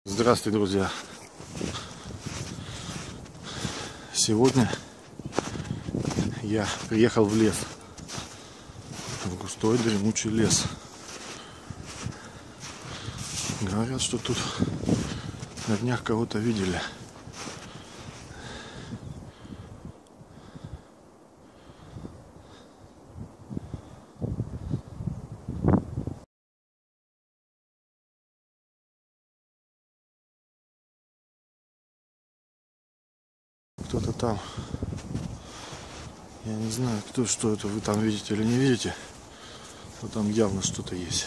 Здравствуйте, друзья! Сегодня я приехал в лес, в густой дремучий лес. Говорят, что тут на днях кого-то видели. Кто-то там. Я не знаю, кто, что это вы там видите или не видите, но там явно что-то есть.